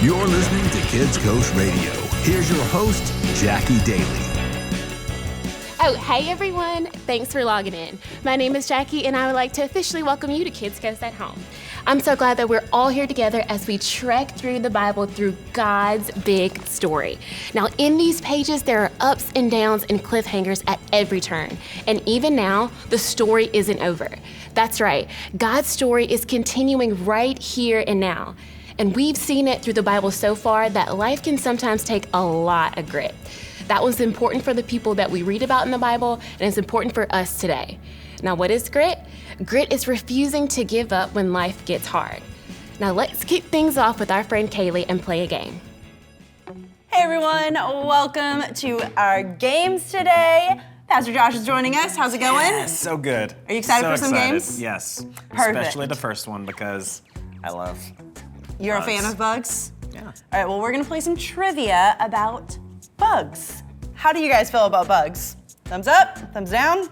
You're listening to Kidscoast Radio. Here's your host, Jackie Daly. Oh, hey everyone. Thanks for logging in. My name is Jackie, and I would like to officially welcome you to Kidscoast at Home. I'm so glad that we're all here together as we trek through the Bible through God's big story. Now, in these pages, there are ups and downs and cliffhangers at every turn. And even now, the story isn't over. That's right. God's story is continuing right here and now. And we've seen it through the Bible so far that life can sometimes take a lot of grit. That was important for the people that we read about in the Bible, and it's important for us today. Now, what is grit? Grit is refusing to give up when life gets hard. Now, let's kick things off with our friend Kaylee and play a game. Hey everyone, welcome to our games today. Pastor Josh is joining us. How's it going? Yes, so good. Are you excited for some games? Yes. Perfect. Especially the first one because I love You're bugs. a fan of bugs? Yeah. All right, well, we're gonna play some trivia about bugs. How do you guys feel about bugs? Thumbs up, thumbs down?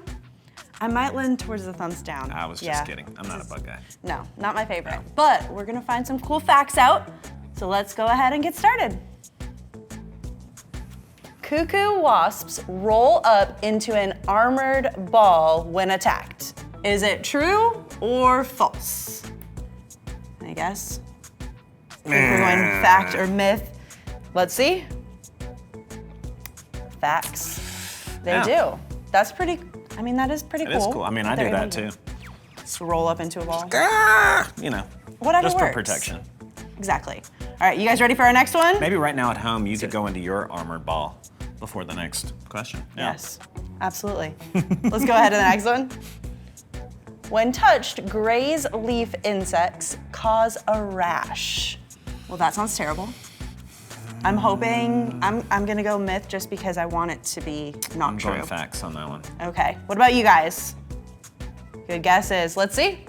I might lean towards the thumbs down. I was just kidding. I'm not a bug guy. No, not my favorite. But we're gonna find some cool facts out. So let's go ahead and get started. Cuckoo wasps roll up into an armored ball when attacked. Is it true or false? I guess. I think we're going fact or myth. Let's see. Facts. They do. That's pretty, that is pretty cool. It is cool. I mean, I do that too. Just roll up into a ball. You know, Whatever just works. for protection. Exactly. All right, you guys ready for our next one? Maybe right now at home you could go into your armored ball before the next question. Yeah. Yes, absolutely. Let's go ahead to the next one. When touched, graze leaf insects cause a rash. Well, that sounds terrible. I'm hoping, I'm gonna go myth just because I want it to be not I'm true. going facts on that one. Okay, what about you guys? Good guesses, let's see.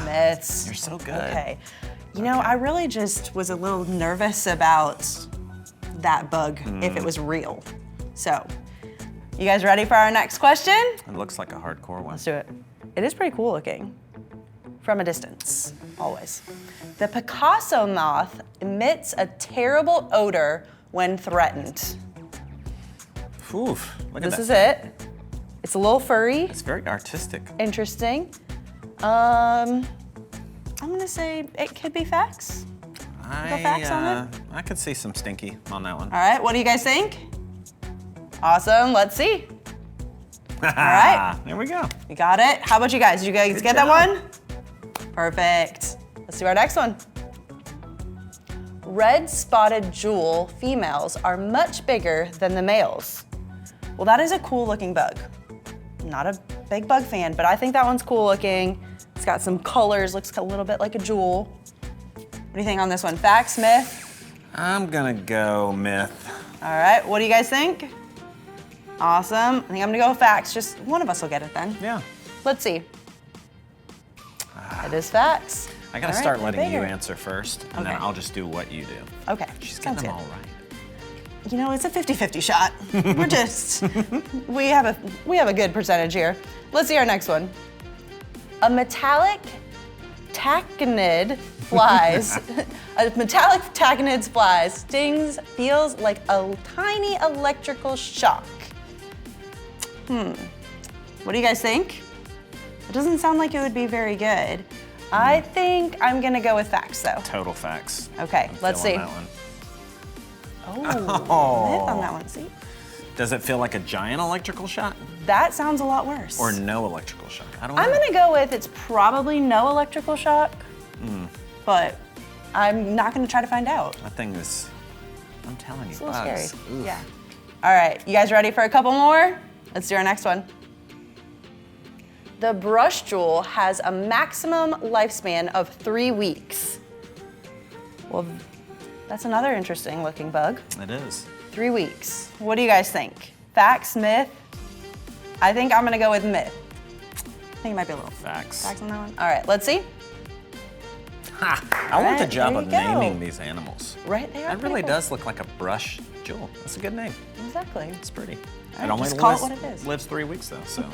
Myths. You're so good. Okay. You know, I really just was a little nervous about that bug, if it was real. So, you guys ready for our next question? It looks like a hardcore one. Let's do it. It is pretty cool looking. From a distance, always. The Picasso moth emits a terrible odor when threatened. Oof, look at This that. is it. It's a little furry, It's very artistic. interesting. I'm gonna say it could be facts. facts on it? I could see some stinky on that one. All right, what do you guys think? Awesome, let's see. All right. There we go. We got it. How about you guys? Did you guys get that job. one? Perfect. Let's do our next one. Red-spotted jewel females are much bigger than the males. Well, that is a cool looking bug. Not a big bug fan, but I think that one's cool looking. It's got some colors, looks a little bit like a jewel. What do you think on this one? Facts, myth? I'm gonna go myth. All right, what do you guys think? Awesome. I think I'm gonna go with facts. Just one of us will get it then. Yeah. Let's see. It is facts. I gotta All right, start they're letting you bigger. answer first, and then Okay. I'll just do what you do. Okay. She's sounds getting them good. all right. You know, it's a 50-50 shot. We're just, we have a good percentage here. Let's see our next one. A metallic tachinid flies, stings, feels like a tiny electrical shock. What do you guys think? It doesn't sound like it would be very good. I think I'm gonna go with facts though. Total facts. Okay, let's see. That one. Oh, myth on that one, see? Does it feel like a giant electrical shock That sounds a lot worse. or no electrical shock? I don't know. I'm gonna go with it's probably no electrical shock, but I'm not gonna try to find out. That thing is, I'm telling you, It's a little bugs. scary. Oof. Yeah. All right, you guys ready for a couple more? Let's do our next one. The brush jewel has a maximum lifespan of 3 weeks. Well, that's another interesting looking bug. It is. 3 weeks. What do you guys think? Facts, myth? I think I'm gonna go with myth. I think it might be a little Facts. facts on that one. All right, let's see. Ha! I want the Alright, job there of you go. naming these animals. Right there. That really does look like a brush jewel. That's a good name. Exactly. It's pretty. right, It only just call it lives, what it is. lives 3 weeks though, so.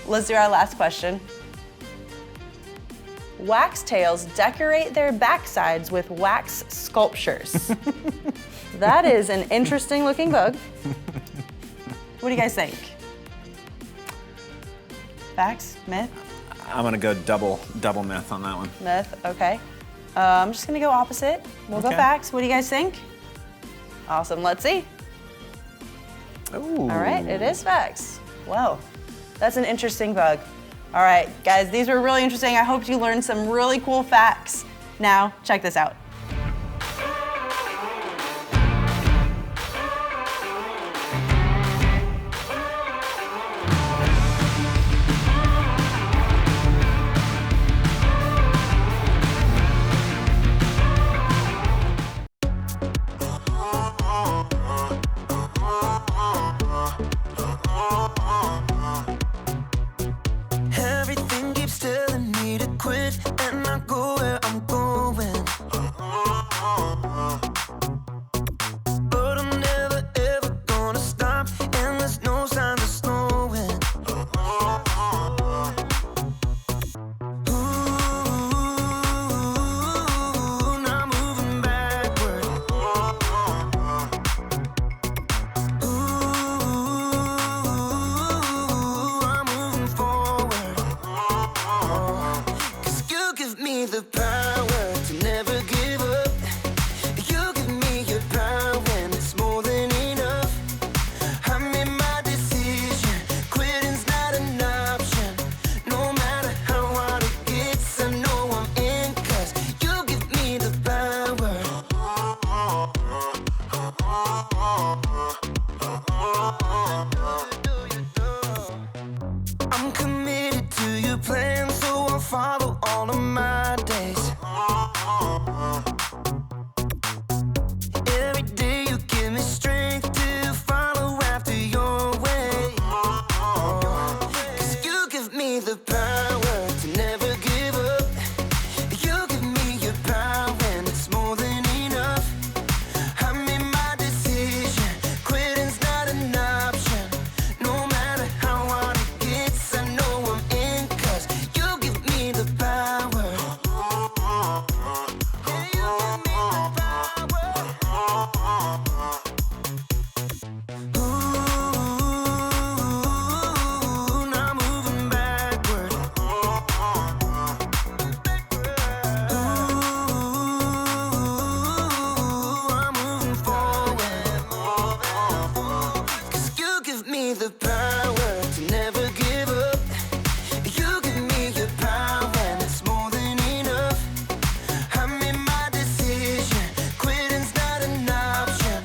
Let's do our last question. Waxtails decorate their backsides with wax sculptures. That is an interesting looking bug. What do you guys think? Facts? Myth? I'm gonna go double myth on that one. Myth, okay. I'm just gonna go opposite. We'll go facts. What do you guys think? Awesome, let's see. Ooh. All right, it is facts. Well, that's an interesting bug. All right, guys, these were really interesting. I hope you learned some really cool facts. Now, check this out. Everything keeps telling me to quit and not go where I'm going. But I'm never ever gonna stop, and there's no signs of slowing. Ooh, not moving backward. Ooh, I'm moving forward. 'Cause you give me the power to never give up. You give me your power when it's more than enough. I made my decision, quitting's not an option. No matter how hard it gets, I know I'm in, 'cause you give me the power. I'm committed to your plan, so I'll follow all of my days. Every day you give me strength to follow after your way. 'Cause you give me the power to never give up. You give me your power when it's more than enough. I made my decision, quitting's not an option. No matter how hard it gets, I know I'm in, 'cause you give me the power. Yeah, you give me the power. Ooh, not moving backward. Ooh, I'm moving forward. 'Cause you give me the power to never give up. You give me your power and it's more than enough. I made my decision, quitting's not an option.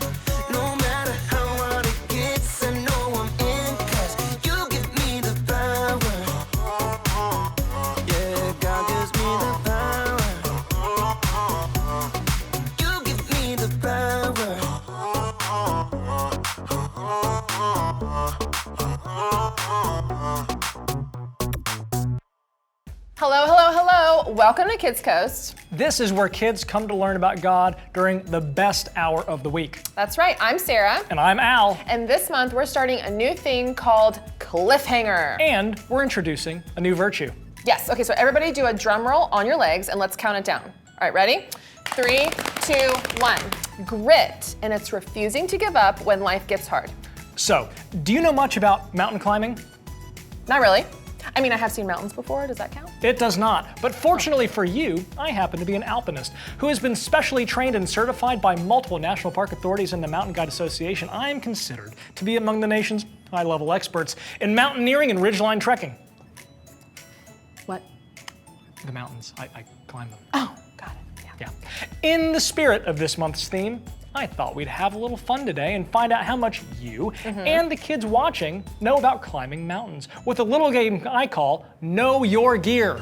No matter how hard it gets, I know I'm in, 'cause you give me the power. Yeah, God gives me the power. You give me the power. Hello, hello, hello. Welcome to Kidscoast. This is where kids come to learn about God during the best hour of the week. That's right, I'm Sarah. And I'm Al. And this month we're starting a new thing called Cliffhanger. And we're introducing a new virtue. Yes, okay, so everybody do a drum roll on your legs and let's count it down. All right, ready? 3, 2, 1. Grit, and it's refusing to give up when life gets hard. So, do you know much about mountain climbing? Not really. I mean, I have seen mountains before, does that count? It does not. But fortunately for you, I happen to be an alpinist who has been specially trained and certified by multiple national park authorities and the Mountain Guide Association. I am considered to be among the nation's high-level experts in mountaineering and ridgeline trekking. What? The mountains, I climb them. Oh, got it, yeah. Yeah. In the spirit of this month's theme, I thought we'd have a little fun today and find out how much you and the kids watching know about climbing mountains with a little game I call Know Your Gear.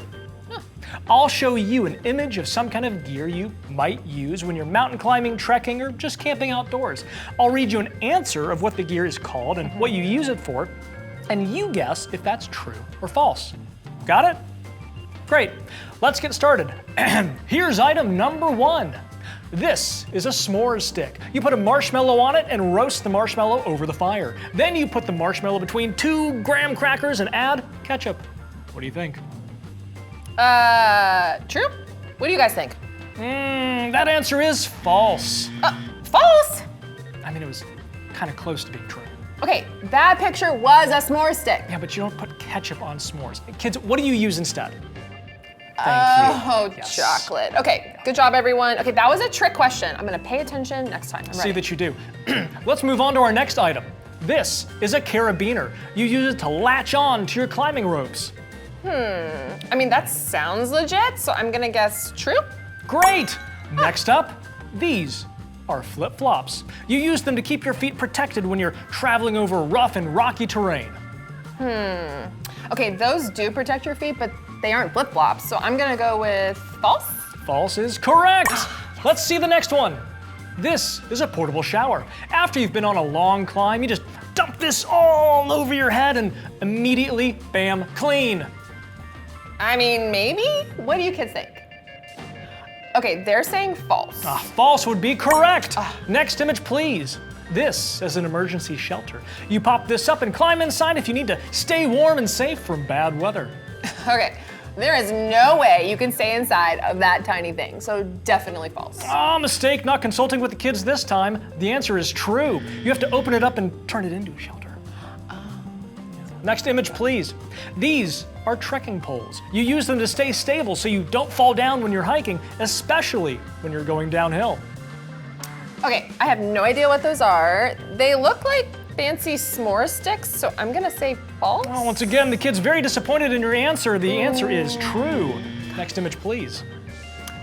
I'll show you an image of some kind of gear you might use when you're mountain climbing, trekking, or just camping outdoors. I'll read you an answer of what the gear is called and what you use it for, and you guess if that's true or false. Got it? Great. Let's get started. Here's item number 1. This is a s'mores stick. You put a marshmallow on it and roast the marshmallow over the fire. Then you put the marshmallow between 2 graham crackers and add ketchup. What do you think? True? What do you guys think? That answer is false. False? I mean, it was kind of close to being true. Okay, that picture was a s'more stick. Yeah, but you don't put ketchup on s'mores. Kids, what do you use instead? Oh, Yes. chocolate. Okay, good job, everyone. Okay, that was a trick question. I'm gonna pay attention next time. I'm See ready. that you do. Let's move on to our next item. This is a carabiner. You use it to latch on to your climbing ropes. I mean, that sounds legit, so I'm gonna guess true. Great! Next up, these are flip-flops. You use them to keep your feet protected when you're traveling over rough and rocky terrain. Okay, those do protect your feet, but they aren't flip-flops, so I'm gonna go with false. False is correct. Let's see the next one. This is a portable shower. After you've been on a long climb, you just dump this all over your head and immediately, bam, clean. I mean, maybe? What do you kids think? Okay, they're saying false. False would be correct. Next image, please. This is an emergency shelter. You pop this up and climb inside if you need to stay warm and safe from bad weather. Okay, there is no way you can stay inside of that tiny thing, so definitely false. Mistake, not consulting with the kids this time. The answer is true. You have to open it up and turn it into a shelter. Next image, please. These are trekking poles. You use them to stay stable so you don't fall down when you're hiking, especially when you're going downhill. Okay, I have no idea what those are. They look like fancy s'more sticks, so I'm gonna say false. Well, once again, the kid's very disappointed in your answer. The answer is true. Next image, please.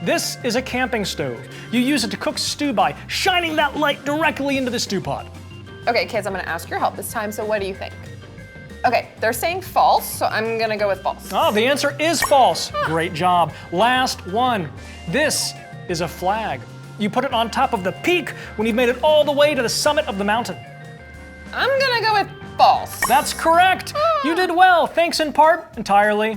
This is a camping stove. You use it to cook stew by shining that light directly into the stew pot. Okay, kids, I'm gonna ask your help this time, so what do you think? Okay, they're saying false, so I'm gonna go with false. The answer is false. Great job. Last one. This is a flag. You put it on top of the peak when you've made it all the way to the summit of the mountain. I'm gonna go with false. That's correct. You did well, thanks in part, entirely,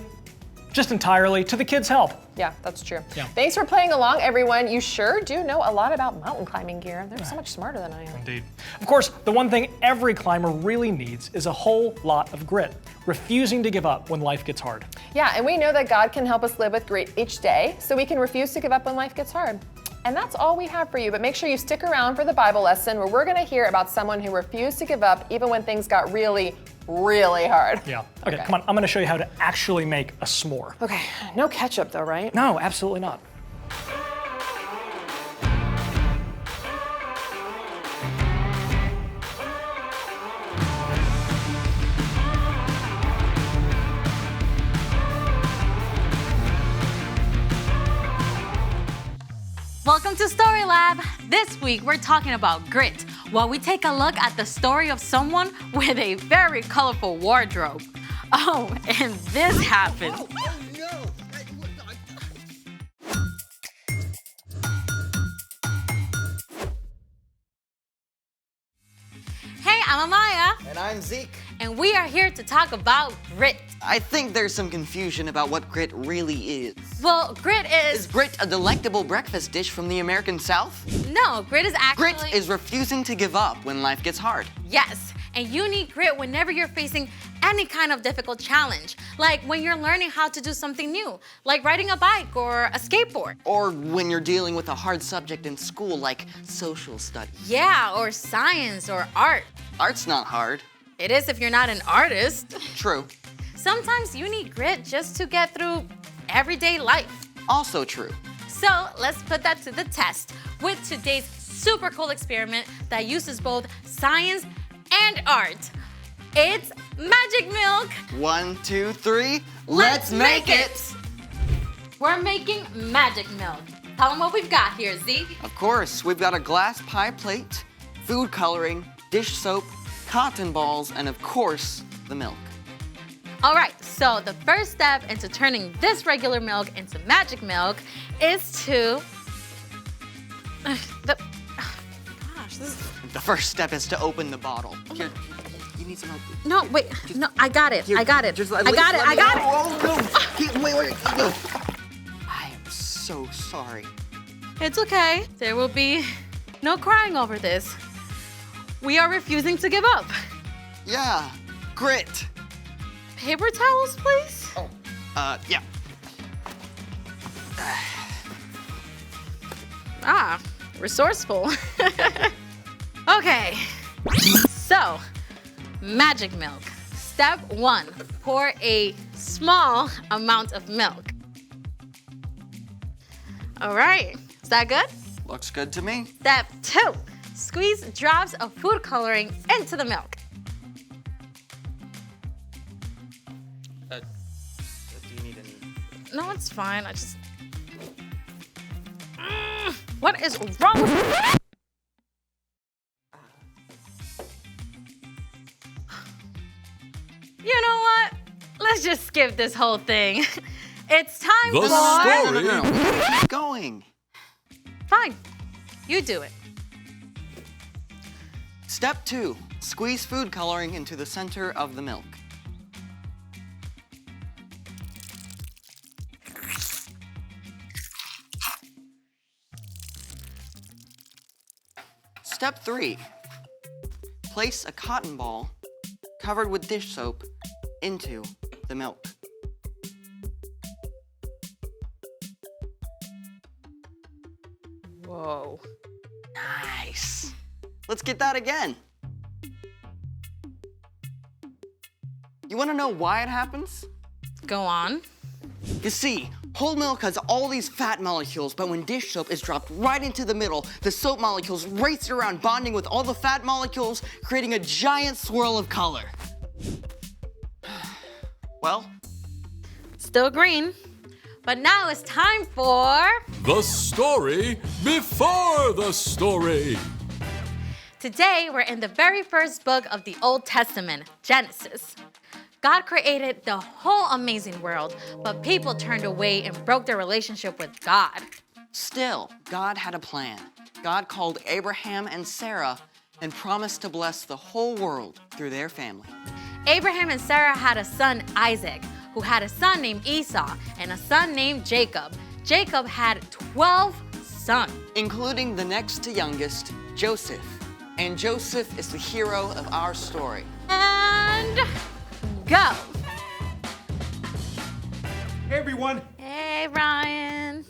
to the kids' help. Yeah, that's true. Yeah. Thanks for playing along, everyone. You sure do know a lot about mountain climbing gear. They're so much smarter than I am. Indeed. Of course, the one thing every climber really needs is a whole lot of grit, refusing to give up when life gets hard. Yeah, and we know that God can help us live with grit each day, so we can refuse to give up when life gets hard. And that's all we have for you, but make sure you stick around for the Bible lesson where we're gonna hear about someone who refused to give up even when things got really, really hard. Yeah. Okay, come on, I'm gonna show you how to actually make a s'more. Okay, no ketchup though, right? No, absolutely not. Welcome to Story Lab. This week we're talking about grit, while we take a look at the story of someone with a very colorful wardrobe. Oh, and this happened. Hey, I'm Amaya, And I'm Zeke. and we are here to talk about grit. I think there's some confusion about what grit really is. Well, grit Is is grit a delectable breakfast dish from the American South? no, grit is actually Grit is refusing to give up when life gets hard. yes, and you need grit whenever you're facing any kind of difficult challenge, like when you're learning how to do something new, like riding a bike or a skateboard. Or when you're dealing with a hard subject in school like social studies. Yeah, or science or art. Art's not hard. It is if you're not an artist. True. Sometimes you need grit just to get through everyday life. Also true. So let's put that to the test with today's super cool experiment that uses both science and art. It's magic milk. 1, 2, 3. Let's make it! We're making magic milk. Tell them what we've got here, Zeke. Of course, we've got a glass pie plate, food coloring, dish soap, cotton balls, and of course, the milk. All right, so the first step into turning this regular milk into magic milk is to, The first step is to open the bottle. Here, you need some help. no, wait, no, I got it, Here, I got it. just I got it. Oh, no. Wait. No. I am so sorry. It's okay, there will be no crying over this. We are refusing to give up. Yeah, grit. Paper towels, please? Yeah. Ah, resourceful. Okay, so magic milk. Step 1, pour a small amount of milk. All right, is that good? Looks good to me. Step 2, squeeze drops of food coloring into the milk. Do you need any? No, it's fine, I just... What is wrong with you? You know what? Let's just skip this whole thing. It's time The for... story. No. Keep going. Fine, you do it. Step 2, squeeze food coloring into the center of the milk. Step 3, place a cotton ball covered with dish soap into the milk. Whoa. Nice. Let's get that again. You want to know why it happens? Go on. You see, whole milk has all these fat molecules, but when dish soap is dropped right into the middle, the soap molecules race around, bonding with all the fat molecules, creating a giant swirl of color. Well, Still green. But now it's time for... The story before the story. Today, we're in the very first book of the Old Testament, Genesis. God created the whole amazing world, but people turned away and broke their relationship with God. still, God had a plan. God called Abraham and Sarah and promised to bless the whole world through their family. Abraham and Sarah had a son, Isaac, who had a son named Esau and a son named Jacob. Jacob had 12 sons, including the next to youngest, Joseph. And Joseph is the hero of our story. And go. Hey, everyone. Hey, Ryan.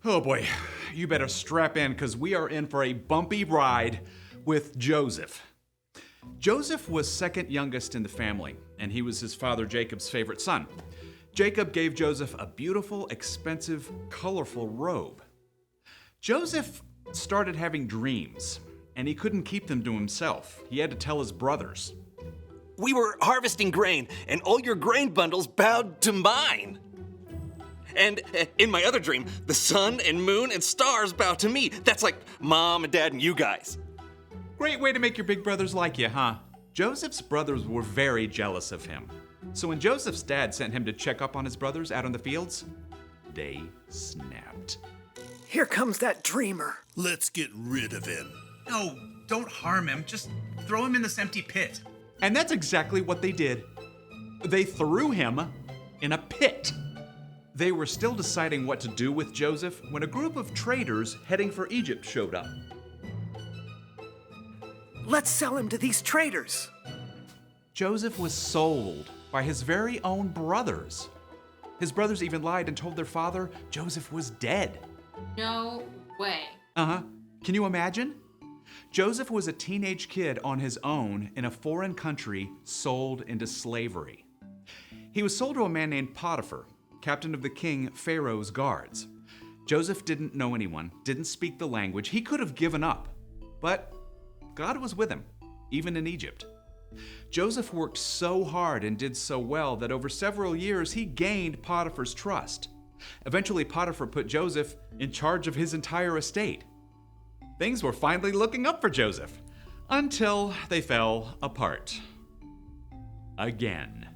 Oh, boy. You better strap in, because we are in for a bumpy ride with Joseph. Joseph was second youngest in the family, and he was his father Jacob's favorite son. Jacob gave Joseph a beautiful, expensive, colorful robe. Joseph started having dreams, and he couldn't keep them to himself. He had to tell his brothers. We were harvesting grain, and all your grain bundles bowed to mine. And in my other dream, the sun and moon and stars bow to me. That's like Mom and Dad and you guys. Great way to make your big brothers like you, huh? Joseph's brothers were very jealous of him. So when Joseph's dad sent him to check up on his brothers out in the fields, they snapped. Here comes that dreamer. Let's get rid of him. No, don't harm him. Just throw him in this empty pit. And that's exactly what they did. They threw him in a pit. They were still deciding what to do with Joseph when a group of traders heading for Egypt showed up. Let's sell him to these traders. Joseph was sold by his very own brothers. His brothers even lied and told their father Joseph was dead. No way. Uh-huh. Can you imagine? Joseph was a teenage kid on his own in a foreign country, sold into slavery. He was sold to a man named Potiphar, captain of the king Pharaoh's guards. Joseph didn't know anyone, didn't speak the language. He could have given up, but God was with him, even in Egypt. Joseph worked so hard and did so well that over several years he gained Potiphar's trust. Eventually, Potiphar put Joseph in charge of his entire estate. Things were finally looking up for Joseph, until they fell apart. Again.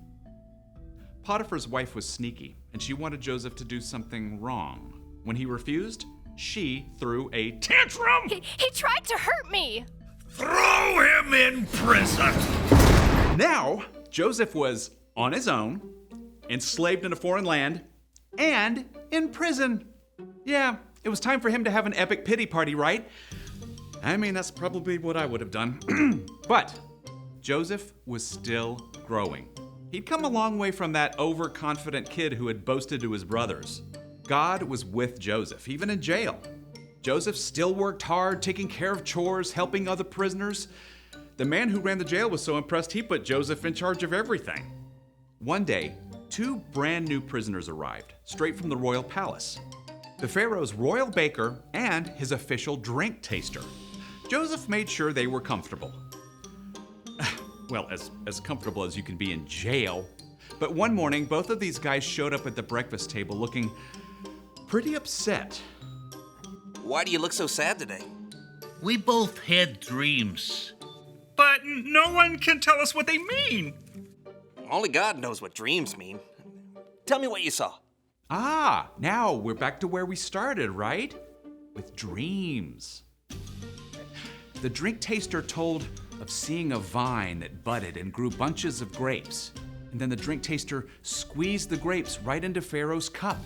Potiphar's wife was sneaky, and she wanted Joseph to do something wrong. When he refused, she threw a tantrum! He tried to hurt me! Throw him in prison! Now, Joseph was on his own, enslaved in a foreign land, and in prison. Yeah, it was time for him to have an epic pity party, right? I mean, that's probably what I would have done. But Joseph was still growing. He'd come a long way from that overconfident kid who had boasted to his brothers. God was with Joseph, even in jail. Joseph still worked hard, taking care of chores, helping other prisoners. The man who ran the jail was so impressed he put Joseph in charge of everything. One day, 2 brand new prisoners arrived, straight from the royal palace. The Pharaoh's royal baker and his official drink taster. Joseph made sure they were comfortable. Well, as comfortable as you can be in jail. But one morning, both of these guys showed up at the breakfast table looking pretty upset. Why do you look so sad today? We both had dreams. But no one can tell us what they mean. Only God knows what dreams mean. Tell me what you saw. Ah, now we're back to where we started, right? With dreams. The drink taster told of seeing a vine that budded and grew bunches of grapes. And then the drink taster squeezed the grapes right into Pharaoh's cup.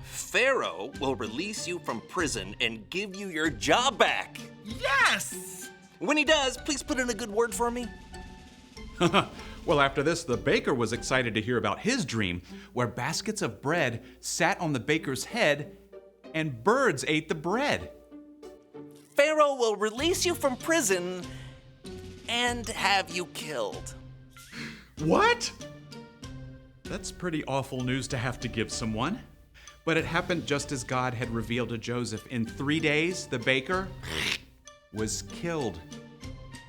Pharaoh will release you from prison and give you your job back. Yes! When he does, please put in a good word for me. Well, after this, the baker was excited to hear about his dream, where baskets of bread sat on the baker's head and birds ate the bread. Pharaoh will release you from prison and have you killed. What? That's pretty awful news to have to give someone. But it happened just as God had revealed to Joseph. In 3 days, the baker was killed.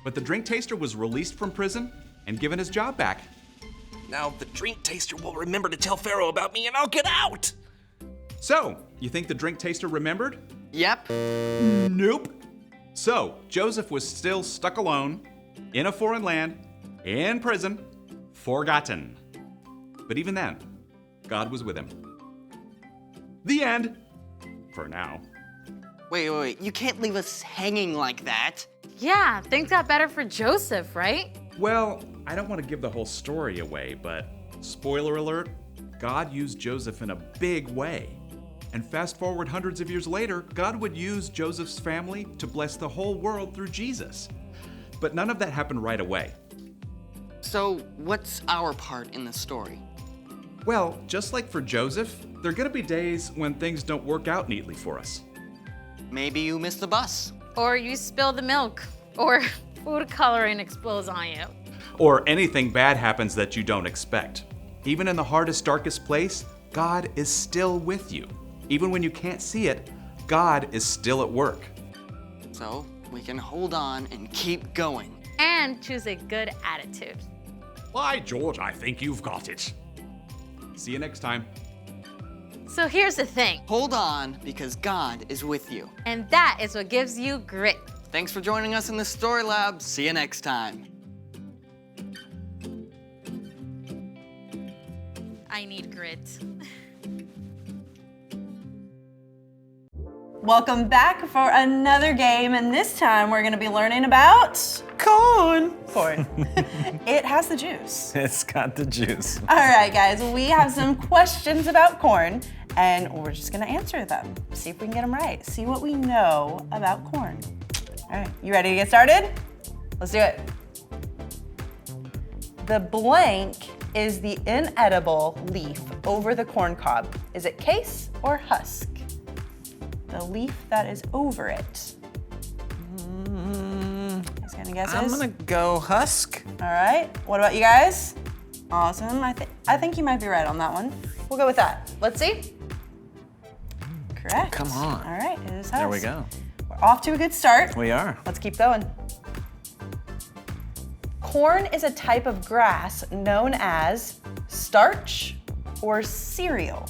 But the drink taster was released from prison and given his job back. Now the drink taster will remember to tell Pharaoh about me and I'll get out. So, you think the drink taster remembered? Yep. Nope. So, Joseph was still stuck alone, in a foreign land, in prison, forgotten. But even then, God was with him. The end. For now. Wait. You can't leave us hanging like that. Yeah, things got better for Joseph, right? Well, I don't want to give the whole story away, but spoiler alert, God used Joseph in a big way. And fast forward hundreds of years later, God would use Joseph's family to bless the whole world through Jesus. But none of that happened right away. So, what's our part in the story? Well, just like for Joseph, there are going to be days when things don't work out neatly for us. Maybe you missed the bus. Or you spill the milk. Or food coloring explodes on you. Or anything bad happens that you don't expect. Even in the hardest, darkest place, God is still with you. Even when you can't see it, God is still at work. So, we can hold on and keep going. And choose a good attitude. By George, I think you've got it. See you next time. So here's the thing. Hold on, because God is with you. And that is what gives you grit. Thanks for joining us in the Story Lab. See you next time. I need grit. Welcome back for another game, and this time we're gonna be learning about corn. It has the juice. It's got the juice. All right, guys, we have some questions about corn, and we're just gonna answer them. See if we can get them right. See what we know about corn. All right, you ready to get started? Let's do it. The blank is the inedible leaf over the corn cob. Is it case or husk? The leaf that is over it. Guys got any guesses? I'm gonna go husk. All right, what about you guys? Awesome, I think you might be right on that one. We'll go with that. Let's see. Correct. Come on. All right, it is husk. There we go. We're off to a good start. We are. Let's keep going. Corn is a type of grass known as starch or cereal.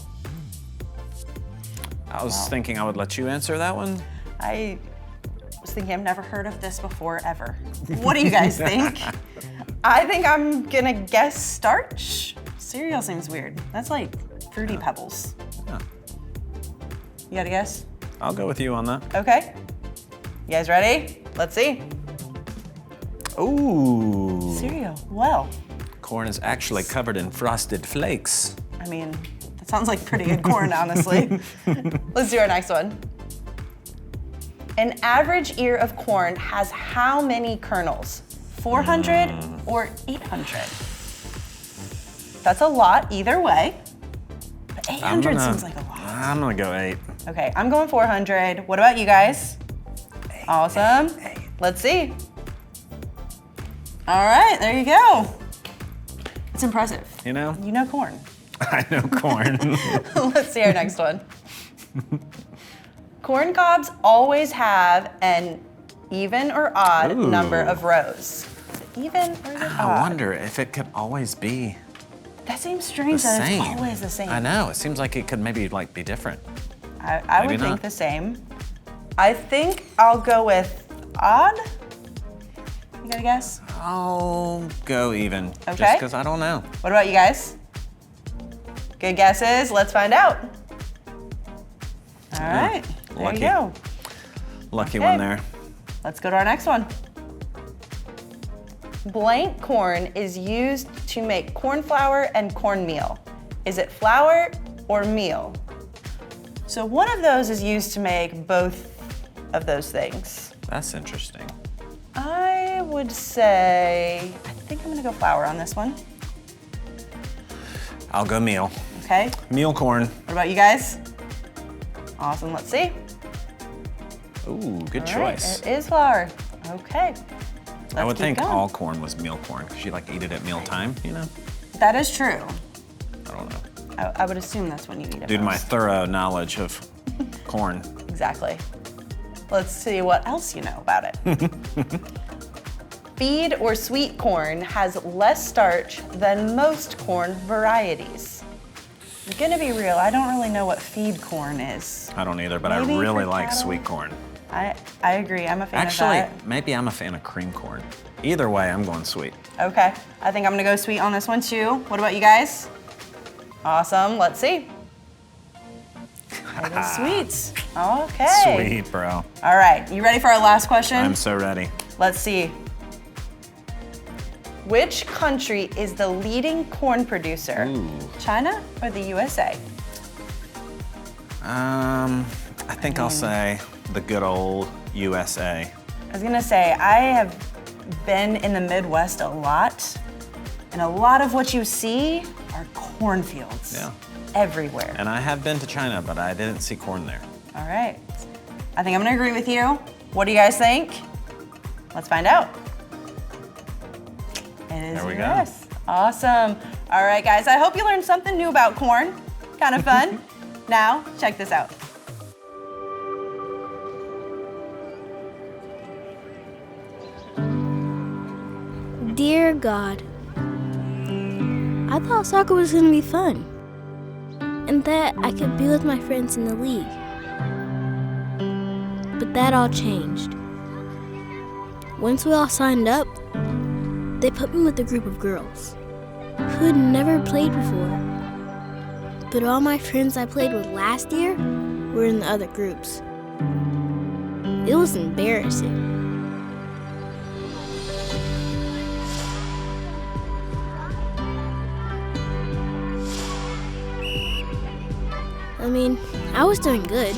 I was thinking I would let you answer that one. I was thinking I've never heard of this before, ever. What do you guys think? I think I'm gonna guess starch. Cereal seems weird. That's like Fruity Pebbles. Yeah. You got a guess? I'll go with you on that. Okay. You guys ready? Let's see. Ooh. Cereal. Well, Corn is actually covered in frosted flakes. I mean, that sounds like pretty good corn, honestly. Let's do our next one. An average ear of corn has how many kernels? 400 or 800? That's a lot either way. 800 seems like a lot. I'm gonna go 8. Okay, I'm going 400. What about you guys? Awesome. Let's see. All right, there you go. It's impressive. You know? You know corn. I know corn. Let's see our next one. Corn cobs always have an even or odd Ooh. number of rows. Even or is it odd? I wonder if it could always be That seems the strange that same. it's always the same. I know. It seems like it could maybe like be different. I Maybe would think not. the same. I think I'll go with odd. You got a guess? I'll go even. Okay. Just because I don't know. What about you guys? Good guesses. Let's find out. All right. There Lucky. you go. Lucky Okay. one there. Let's go to our next one. Blank corn is used to make corn flour and cornmeal. Is it flour or meal? So one of those is used to make both of those things. That's interesting. I would say, I think I'm gonna go flour on this one. I'll go meal. Okay, Meal corn. what about you guys? Awesome, let's see. Ooh, good All right, choice. it is flour. Okay. I would keep think going. all corn was meal corn because you like eat it at mealtime, you know? That is true. I don't know. I would assume that's when you eat it. Due to my most. thorough knowledge of corn. Exactly. Let's see what else you know about it. Feed or sweet corn has less starch than most corn varieties. I'm gonna be real, I don't really know what feed corn is. I don't either, but Maybe I really for like cattle? sweet corn. I agree, I'm a fan Actually, of maybe I'm a fan of cream corn. Either way, I'm going sweet. that. Okay, I think I'm gonna go sweet on this one too. What about you guys? Awesome, let's see. It is sweet. Okay. Sweet, bro. All right, you ready for our last question? I'm so ready. Let's see. Which country is the leading corn producer? Ooh. China or the USA? I think I'll say the good old USA. I was gonna say, I have been in the Midwest a lot, and a lot of what you see are cornfields. Yeah. Everywhere. And I have been to China, but I didn't see corn there. All right. I think I'm gonna agree with you. What do you guys think? Let's find out. It is There we go. yes. Awesome. All right, guys, I hope you learned something new about corn. Kind of fun. Now, check this out. Dear God, I thought soccer was gonna be fun and that I could be with my friends in the league. But that all changed. Once we all signed up, they put me with a group of girls who had never played before. But all my friends I played with last year were in the other groups. It was embarrassing. I mean, I was doing good.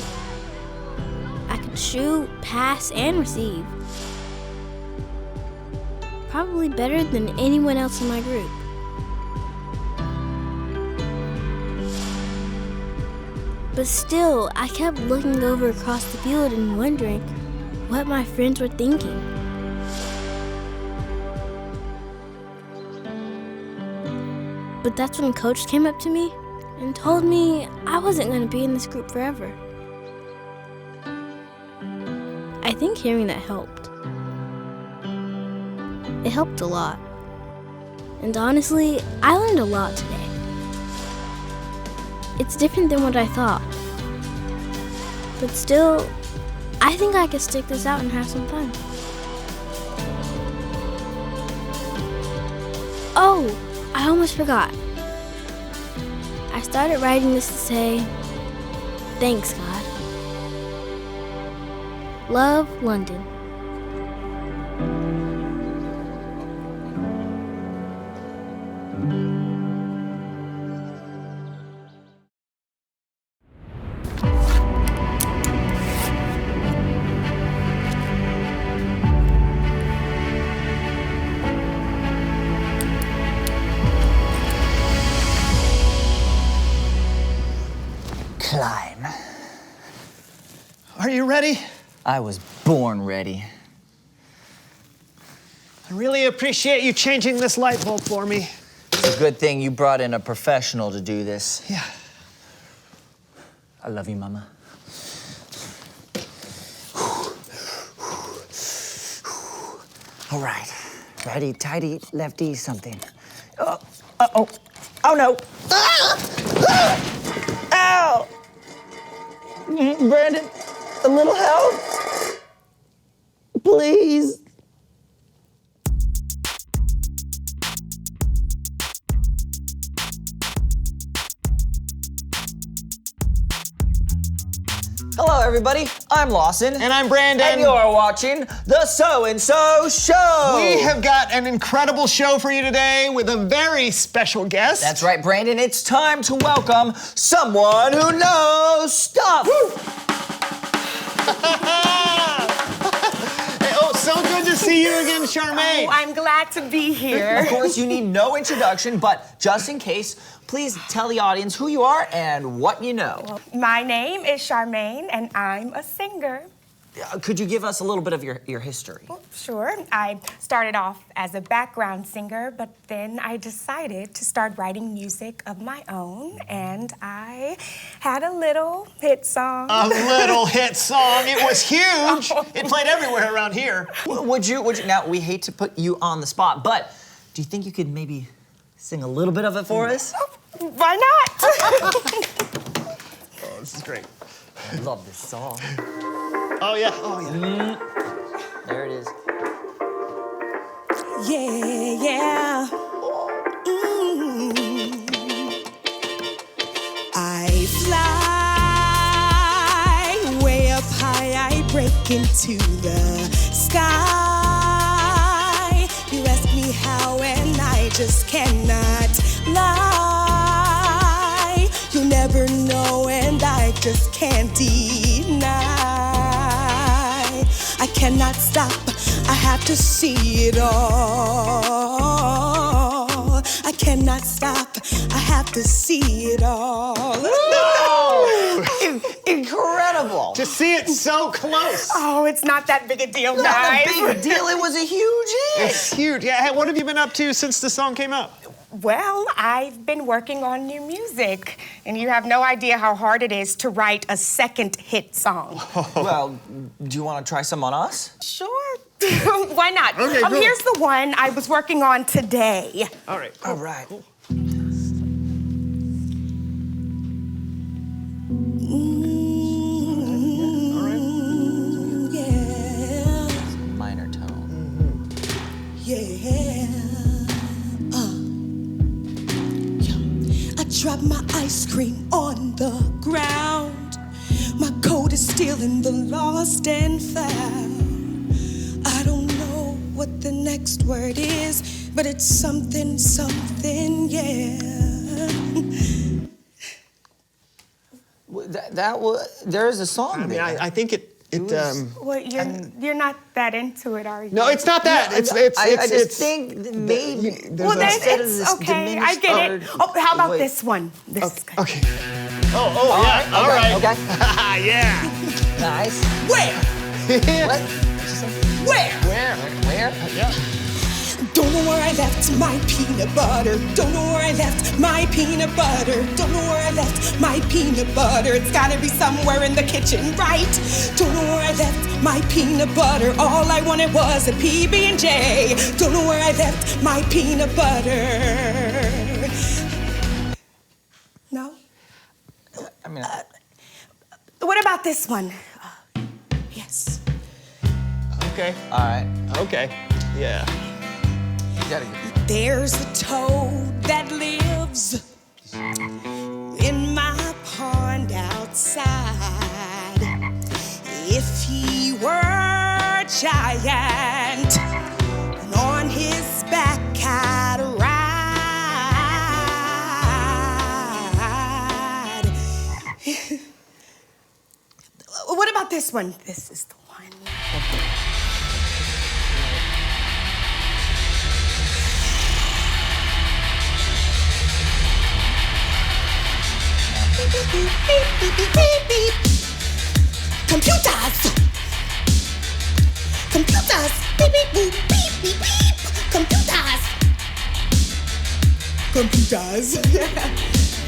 I could shoot, pass, and receive. Probably better than anyone else in my group. But still, I kept looking over across the field and wondering what my friends were thinking. But that's when Coach came up to me and told me I wasn't going to be in this group forever. I think hearing that helped. It helped a lot. And honestly, I learned a lot today. It's different than what I thought. But still, I think I could stick this out and have some fun. Oh, I almost forgot. I started writing this to say, thanks, God. Love, London. you ready? I was born ready. I really appreciate you changing this light bulb for me. It's a good thing you brought in a professional to do this. Yeah. I love you, Mama. All right. Righty, tighty, lefty, something. Uh-oh. Oh, no. Ow! Brandon, a little help? Please. Hello, everybody. I'm Lawson. And I'm Brandon. And you're watching The So-and-So Show. We have got an incredible show for you today with a very special guest. That's right, Brandon. It's time to welcome someone who knows stuff. Hey, oh, so good to see you again, Charmaine. Oh, I'm glad to be here. Of course, you need no introduction, but just in case, please tell the audience who you are and what you know. Well, my name is Charmaine, and I'm a singer. Could you give us a little bit of your history? Well, sure. I started off as a background singer, but then I decided to start writing music of my own, and I had a little hit song. A little hit song. It was huge. It played everywhere around here. Would you, now, we hate to put you on the spot, but do you think you could maybe sing a little bit of it for us? Why not? Oh, this is great. I love this song. Oh, yeah. Oh, yeah. There it is. Yeah. I fly way up high, I break into the sky. You ask me how, and I just cannot lie. You never know, and I just can't deny. I cannot stop, I have to see it all. I cannot stop, I have to see it all. No! Incredible! To see it so close. Oh, it's not that big a deal, Not guys. a big deal, it was a huge hit. It's huge. Yeah, hey, what have you been up to since the song came out? Well, I've been working on new music, and you have no idea how hard it is to write a second hit song. Well, do you want to try some on us? Sure. Why not? Okay, cool. Here's the one I was working on today. All right. All right. Cool. Yeah. Minor tone. Yeah. I dropped my ice cream on the ground. My coat is still in the lost and found. I don't know what the next word is, but it's something, yeah. That was, there's a song I mean, there. I think it Well, you're not that into it, are you? No, it's not that. I just think maybe. Well, then it's okay. I get it. Oh, how about this one? This is good. Okay. Oh, yeah. All right. Okay. Yeah. Nice. Where? What? Where? Where? Yeah. Don't know where I left my peanut butter. Don't know where I left my peanut butter. Don't know where I left my peanut butter. It's gotta be somewhere in the kitchen, right? Don't know where I left my peanut butter. All I wanted was a PB&J. Don't know where I left my peanut butter. No? I mean, What about this one? Yes. Okay. all right. Okay. Yeah. You gotta get There's a toad that lives in my pond outside. If he were a giant, and on his back I'd ride. What about this one? This is the one. Beep, beep, beep, beep, beep. Computers beep, boop, beep, beep, beep. Computers. Computers.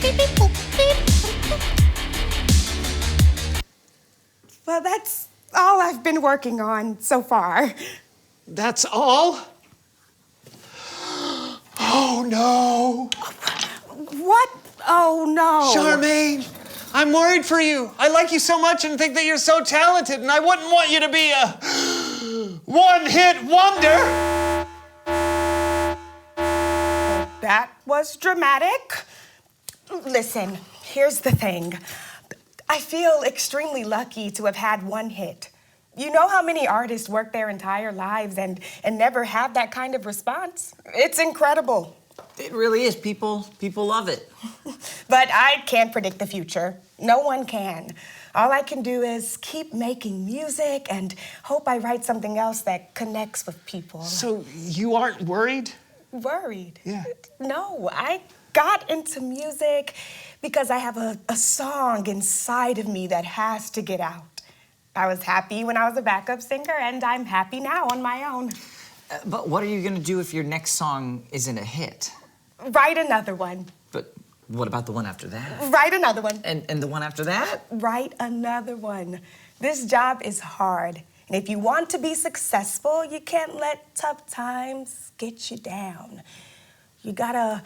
Beep, beep, boop, beep. Well, that's all I've been working on so far. That's all? Oh, no. What? Oh, no. Charmaine, I'm worried for you. I like you so much and think that you're so talented, and I wouldn't want you to be a one-hit wonder. That was dramatic. Listen, here's the thing. I feel extremely lucky to have had one hit. You know how many artists work their entire lives and never have that kind of response? It's incredible. It really is. People love it. But I can't predict the future. No one can. All I can do is keep making music and hope I write something else that connects with people. So you aren't worried? Worried? Yeah. No, I got into music because I have a song inside of me that has to get out. I was happy when I was a backup singer, and I'm happy now on my own. But what are you gonna do if your next song isn't a hit? Write another one. But what about the one after that? Write another one. And the one after that? Write another one. This job is hard. And if you want to be successful, you can't let tough times get you down. You gotta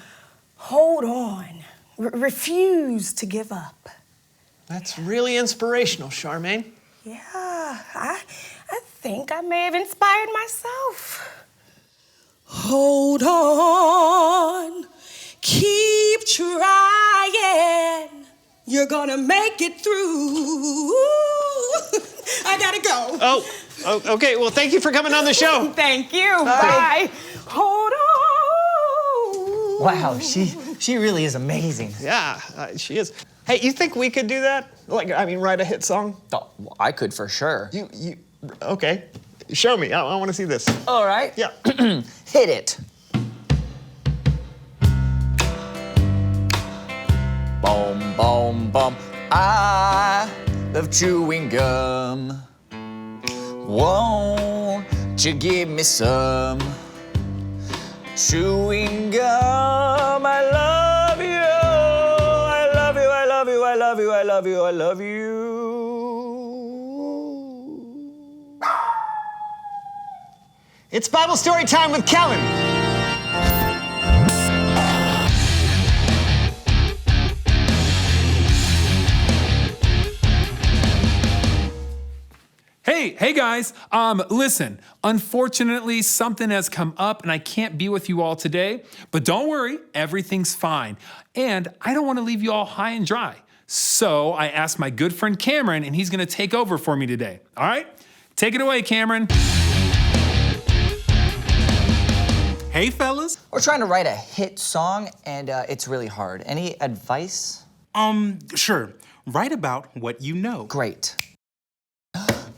hold on. Refuse to give up. That's really inspirational, Charmaine. Yeah, I think I may have inspired myself. Hold on. Keep trying. You're gonna make it through. I gotta go. Oh, okay. Well, thank you for coming on the show. Thank you. Bye. Hold on. Wow, she really is amazing. Yeah, she is. Hey, you think we could do that? Like, I mean, write a hit song? Oh, well, I could for sure. Okay. Show me. I want to see this. All right. Yeah. Hit it. Boom, boom, boom. I love chewing gum. Won't you give me some chewing gum? I love you. I love you. I love you. I love you. I love you. I love you. It's Bible story time with Kellen. Hey guys, listen, unfortunately something has come up and I can't be with you all today, but don't worry, everything's fine. And I don't wanna leave you all high and dry. So I asked my good friend Cameron and he's gonna take over for me today, all right? Take it away, Cameron. Hey fellas. We're trying to write a hit song and it's really hard. Any advice? Sure. Write about what you know. Great.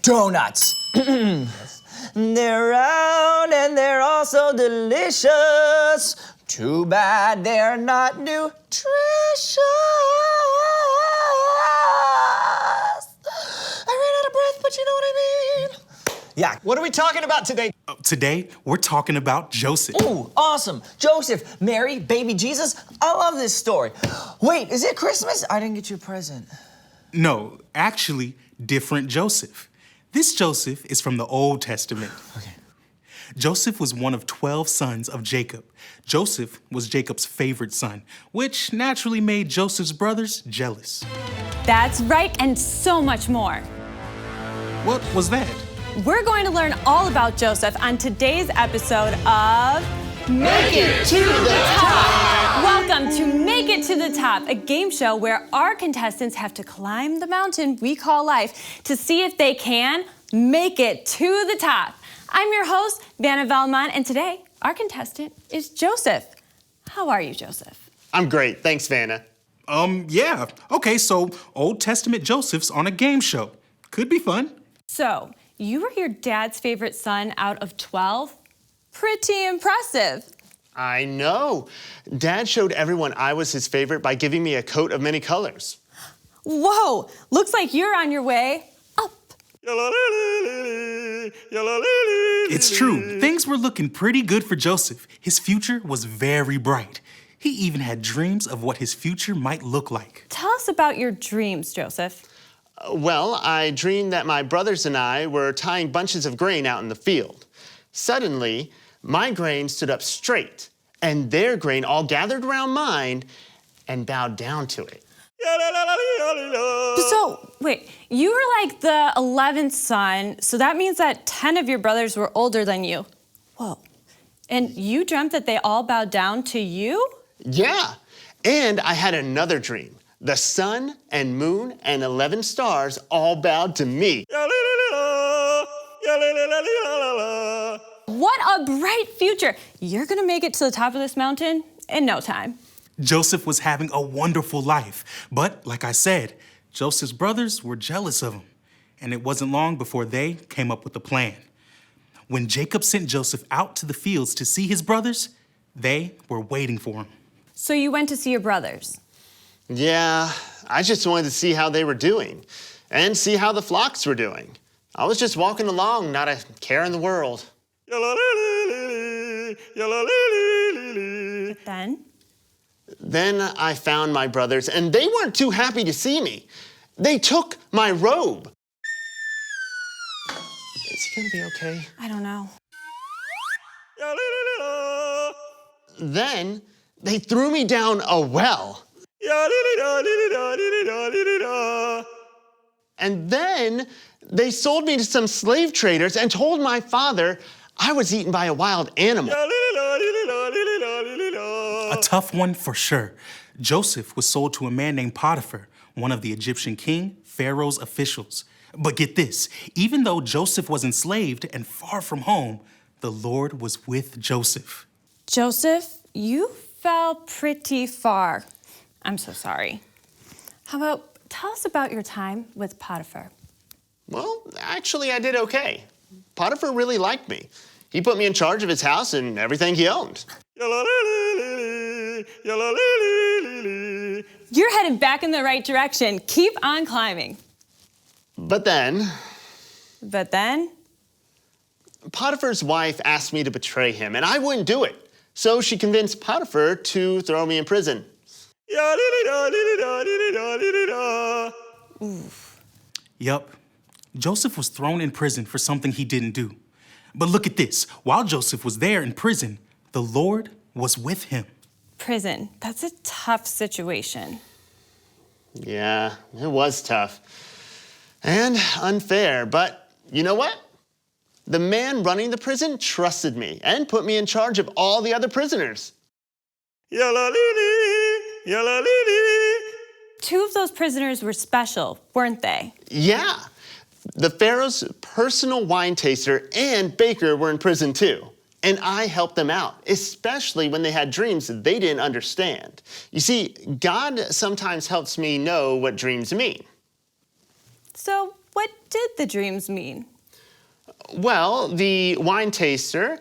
Donuts. They're round and they're also delicious. Too bad they're not nutritious. I ran out of breath, but you know what I mean. Yeah. What are we talking about today? Today, we're talking about Joseph. Ooh, awesome. Joseph, Mary, baby Jesus. I love this story. Wait, is it Christmas? I didn't get you a present. No, actually, different Joseph. This Joseph is from the Old Testament. Okay. Joseph was one of 12 sons of Jacob. Joseph was Jacob's favorite son, which naturally made Joseph's brothers jealous. That's right, and so much more. What was that? We're going to learn all about Joseph on today's episode of Make It to the Top. Welcome to Make It to the Top, a game show where our contestants have to climb the mountain we call life to see if they can make it to the top. I'm your host, Vanna Valmont, and today our contestant is Joseph. How are you, Joseph? I'm great. Thanks, Vanna. Yeah. Okay, so Old Testament Joseph's on a game show. Could be fun. So, you were your dad's favorite son out of 12? Pretty impressive. I know. Dad showed everyone I was his favorite by giving me a coat of many colors. Whoa, looks like you're on your way up. It's true, things were looking pretty good for Joseph. His future was very bright. He even had dreams of what his future might look like. Tell us about your dreams, Joseph. Well, I dreamed that my brothers and I were tying bunches of grain out in the field. Suddenly, my grain stood up straight, and their grain all gathered around mine and bowed down to it. So, wait, you were like the 11th son, so that means that 10 of your brothers were older than you. Whoa. And you dreamt that they all bowed down to you? Yeah, and I had another dream. The sun and moon and 11 stars all bowed to me. What a bright future. You're gonna make it to the top of this mountain in no time. Joseph was having a wonderful life, but like I said, Joseph's brothers were jealous of him, and it wasn't long before they came up with a plan. When Jacob sent Joseph out to the fields to see his brothers, they were waiting for him. So you went to see your brothers? Yeah, I just wanted to see how they were doing and see how the flocks were doing. I was just walking along, not a care in the world. Then I found my brothers, and they weren't too happy to see me. They took my robe. Is he gonna be okay? I don't know. Then they threw me down a well. And then they sold me to some slave traders and told my father I was eaten by a wild animal. A tough one for sure. Joseph was sold to a man named Potiphar, one of the Egyptian king Pharaoh's officials. But get this, even though Joseph was enslaved and far from home, the Lord was with Joseph. Joseph, you fell pretty far. I'm so sorry. How about tell us about your time with Potiphar? Well, actually, I did okay. Potiphar really liked me. He put me in charge of his house and everything he owned. You're headed back in the right direction. Keep on climbing. But then Potiphar's wife asked me to betray him, and I wouldn't do it. So she convinced Potiphar to throw me in prison. Yup. Joseph was thrown in prison for something he didn't do. But look at this. While Joseph was there in prison, the Lord was with him. Prison, that's a tough situation. Yeah, it was tough. And unfair, but you know what? The man running the prison trusted me and put me in charge of all the other prisoners. Two of those prisoners were special, weren't they? Yeah. The Pharaoh's personal wine taster and baker were in prison too. And I helped them out, especially when they had dreams that they didn't understand. You see, God sometimes helps me know what dreams mean. So what did the dreams mean? Well, the wine taster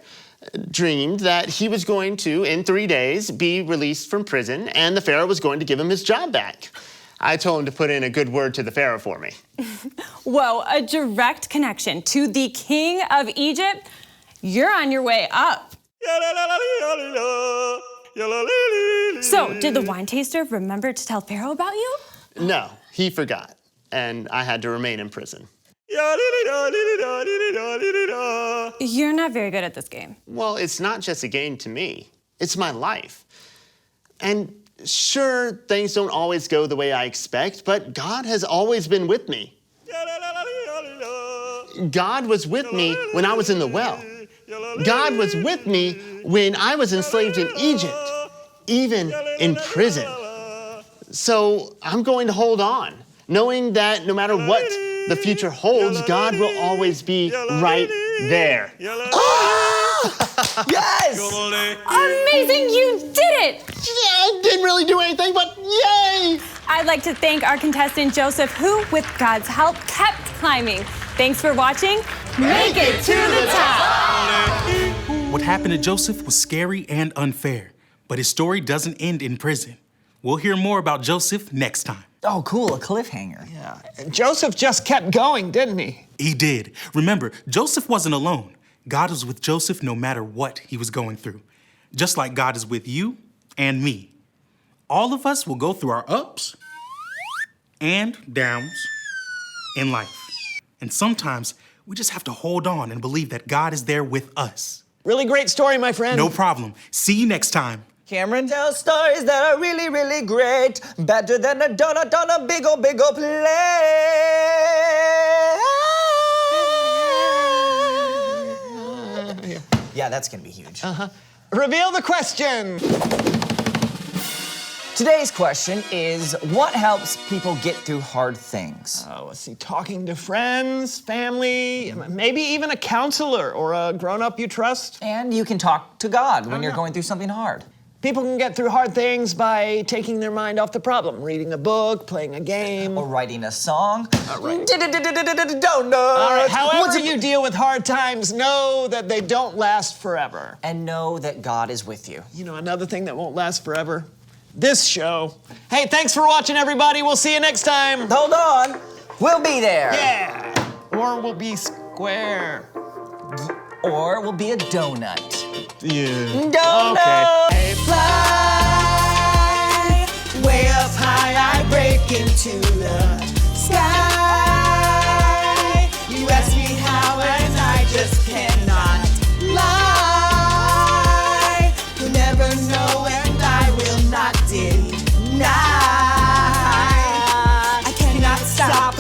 dreamed that he was going to, in 3 days, be released from prison, and the Pharaoh was going to give him his job back. I told him to put in a good word to the Pharaoh for me. Whoa, a direct connection to the king of Egypt? You're on your way up. So, did the wine taster remember to tell Pharaoh about you? No, he forgot, and I had to remain in prison. You're not very good at this game. Well, it's not just a game to me. It's my life. And sure, things don't always go the way I expect, but God has always been with me. God was with me when I was in the well. God was with me when I was enslaved in Egypt, even in prison. So I'm going to hold on, knowing that no matter what the future holds, God will always be right there. Yes! Amazing, you did it! Yeah, I didn't really do anything, but yay! I'd like to thank our contestant Joseph, who, with God's help, kept climbing. Thanks for watching. Make it to the top! What happened to Joseph was scary and unfair, but his story doesn't end in prison. We'll hear more about Joseph next time. Oh, cool, a cliffhanger. Yeah. And Joseph just kept going, didn't he? He did. Remember, Joseph wasn't alone. God was with Joseph no matter what he was going through. Just like God is with you and me. All of us will go through our ups and downs in life. And sometimes we just have to hold on and believe that God is there with us. Really great story, my friend. No problem. See you next time. Cameron tells stories that are really, really great. Better than a donut on a big ol' plate. Yeah, that's gonna be huge. Reveal the question. Today's question is, what helps people get through hard things? Let's see, talking to friends, family, maybe even a counselor or a grown-up you trust. And you can talk to God when you're going through something hard. People can get through hard things by taking their mind off the problem, reading a book, playing a game. Or writing a song. Donut. All right, however you deal with hard times, know that they don't last forever. And know that God is with you. You know, another thing that won't last forever? This show. Hey, thanks for watching, everybody. We'll see you next time. Hold on. We'll be there. Yeah. Or we'll be square. Or we'll be a donut. Yeah. Donut. Okay. Hey, fly way up high, I break into the sky. You ask me how, and I just cannot lie. You never know, and I will not deny. I cannot stop.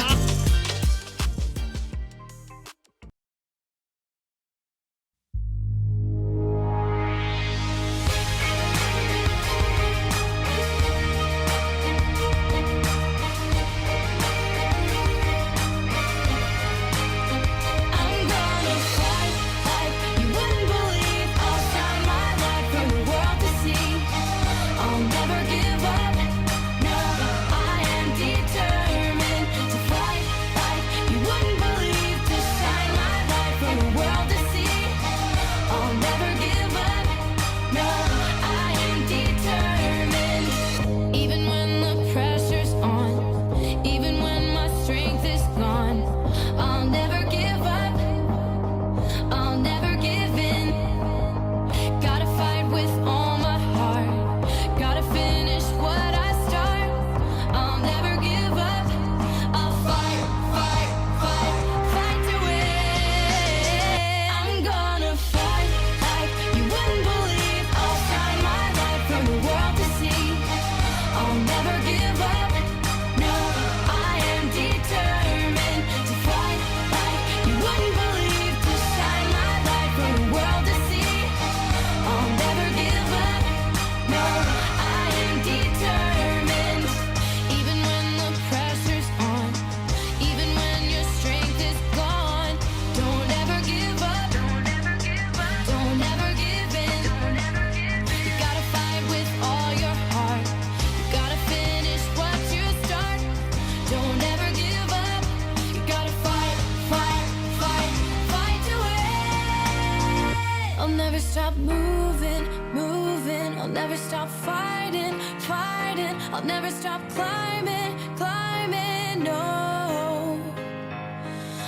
stop moving, moving. I'll never stop fighting, fighting. I'll never stop climbing, climbing. No,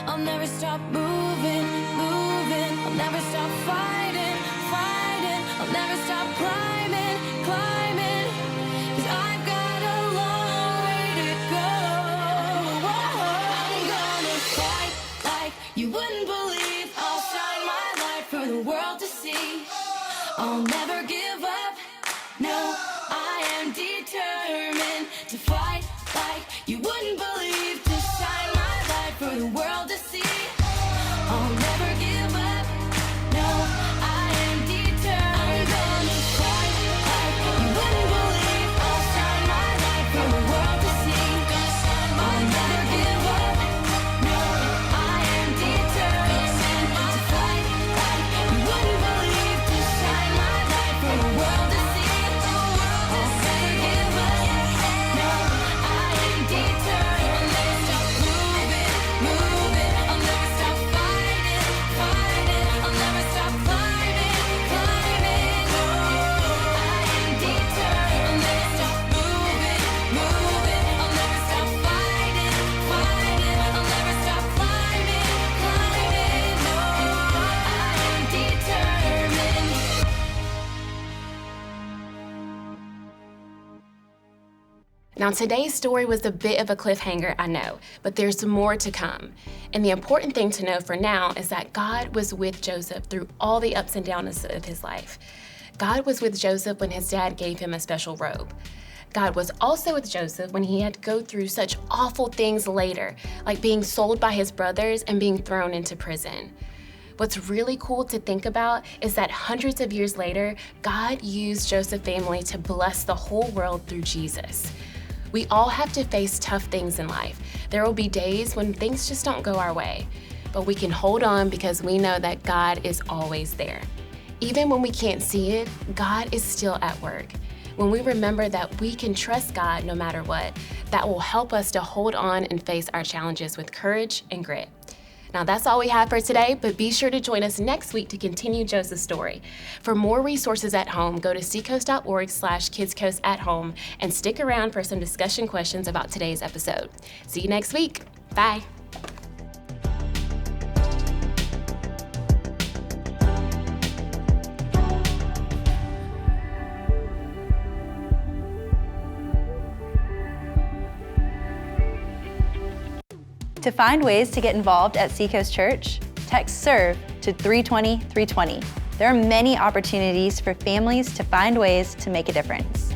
I'll never stop moving, moving. I'll never stop fighting, fighting. I'll never stop climbing, climbing. 'Cause I've got a long way to go. I'm gonna fight like you wouldn't believe. I'll shine my light for the world to see. I'll never give up. No, I am determined to fight like you wouldn't believe. To shine my light for the world to see. I'll never give up. No, I am determined. I'm gonna fight like you wouldn't believe. I'll shine my light for the world to see. I'll never give up. No, I am determined to fight like you wouldn't believe. To shine my light for the world to see. Now, today's story was a bit of a cliffhanger, I know, but there's more to come. And the important thing to know for now is that God was with Joseph through all the ups and downs of his life. God was with Joseph when his dad gave him a special robe. God was also with Joseph when he had to go through such awful things later, like being sold by his brothers and being thrown into prison. What's really cool to think about is that hundreds of years later, God used Joseph's family to bless the whole world through Jesus. We all have to face tough things in life. There will be days when things just don't go our way, but we can hold on because we know that God is always there. Even when we can't see it, God is still at work. When we remember that we can trust God no matter what, that will help us to hold on and face our challenges with courage and grit. Now that's all we have for today, but be sure to join us next week to continue Joseph's story. For more resources at home, go to seacoast.org/kidscoastathome and stick around for some discussion questions about today's episode. See you next week. Bye. To find ways to get involved at Seacoast Church, text SERVE to 320 320. There are many opportunities for families to find ways to make a difference.